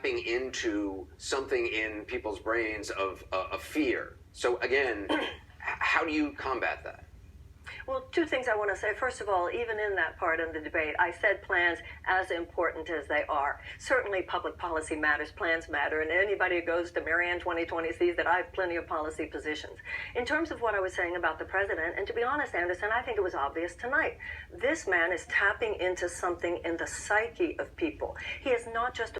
tapping into something in people's brains of fear. So again, how do you combat that? Well, two things I want to say. First of all, even in that part of the debate, I said plans as important as they are. Certainly public policy matters, plans matter, and anybody who goes to Marianne 2020 sees that I have plenty of policy positions. In terms of what I was saying about the president, and to be honest, Anderson, I think it was obvious tonight. This man is tapping into something in the psyche of people. He is not just a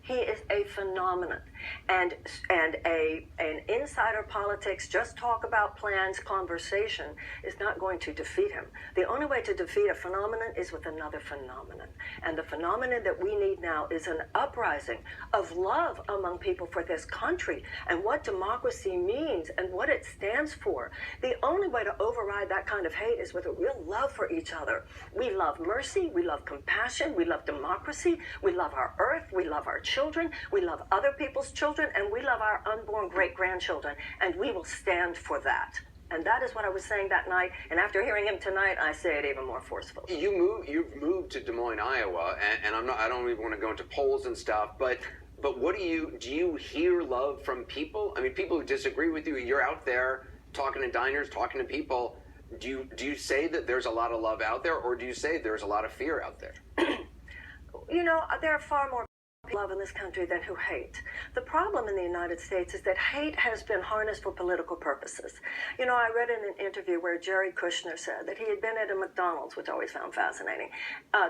he is a phenomenon, and an insider politics, just talk about plans conversation is not going to defeat him. The only way to defeat a phenomenon is with another phenomenon, and the phenomenon that we need now is an uprising of love among people for this country and what democracy means and what it stands for. The only way to override that kind of hate is with a real love for each other. We love mercy, we love compassion, we love democracy, we love our earth, we love our children, we love other people's children, and we love our unborn great-grandchildren, and we will stand for that. And that is what I was saying that night, and after hearing him tonight, I say it even more forcefully. You've moved to Des Moines, Iowa, and I don't even want to go into polls and stuff, but what do you hear love from people? I mean, people who disagree with you, you're out there talking to diners, talking to people. Do you say that there's a lot of love out there, or do you say there's a lot of fear out there? You know, there are far more love in this country than who hate. The problem in the United States is that hate has been harnessed for political purposes. You know, I read in an interview where Jared Kushner said that he had been at a McDonald's, which I always found fascinating,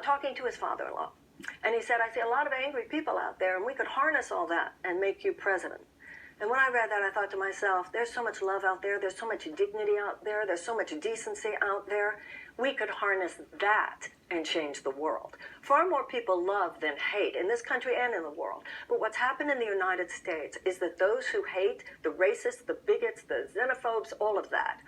talking to his father-in-law. And he said, I see a lot of angry people out there, and we could harness all that and make you president. And when I read that, I thought to myself, there's so much love out there, there's so much dignity out there, there's so much decency out there. We could harness that and change the world. Far more people love than hate in this country and in the world. But what's happened in the United States is that those who hate, the racists, the bigots, the xenophobes, all of that,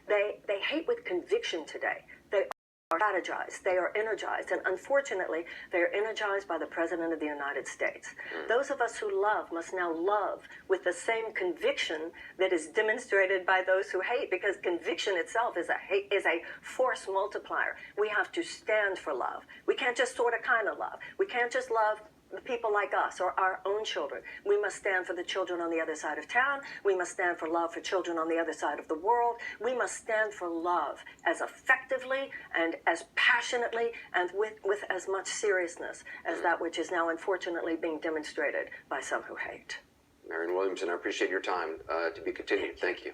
they hate with conviction today. They are strategized, they are energized, and unfortunately, they are energized by the President of the United States. Those of us who love must now love with the same conviction that is demonstrated by those who hate, because conviction itself is a force multiplier. We have to stand for love. We can't just sort of kind of love. We can't just love the people like us or our own children. We must stand for the children on the other side of town. We must stand for love for children on the other side of the world. We must stand for love as effectively and as passionately and with as much seriousness as that which is now unfortunately being demonstrated by some who hate. Marianne Williamson, I appreciate your time. To be continued. Thank you.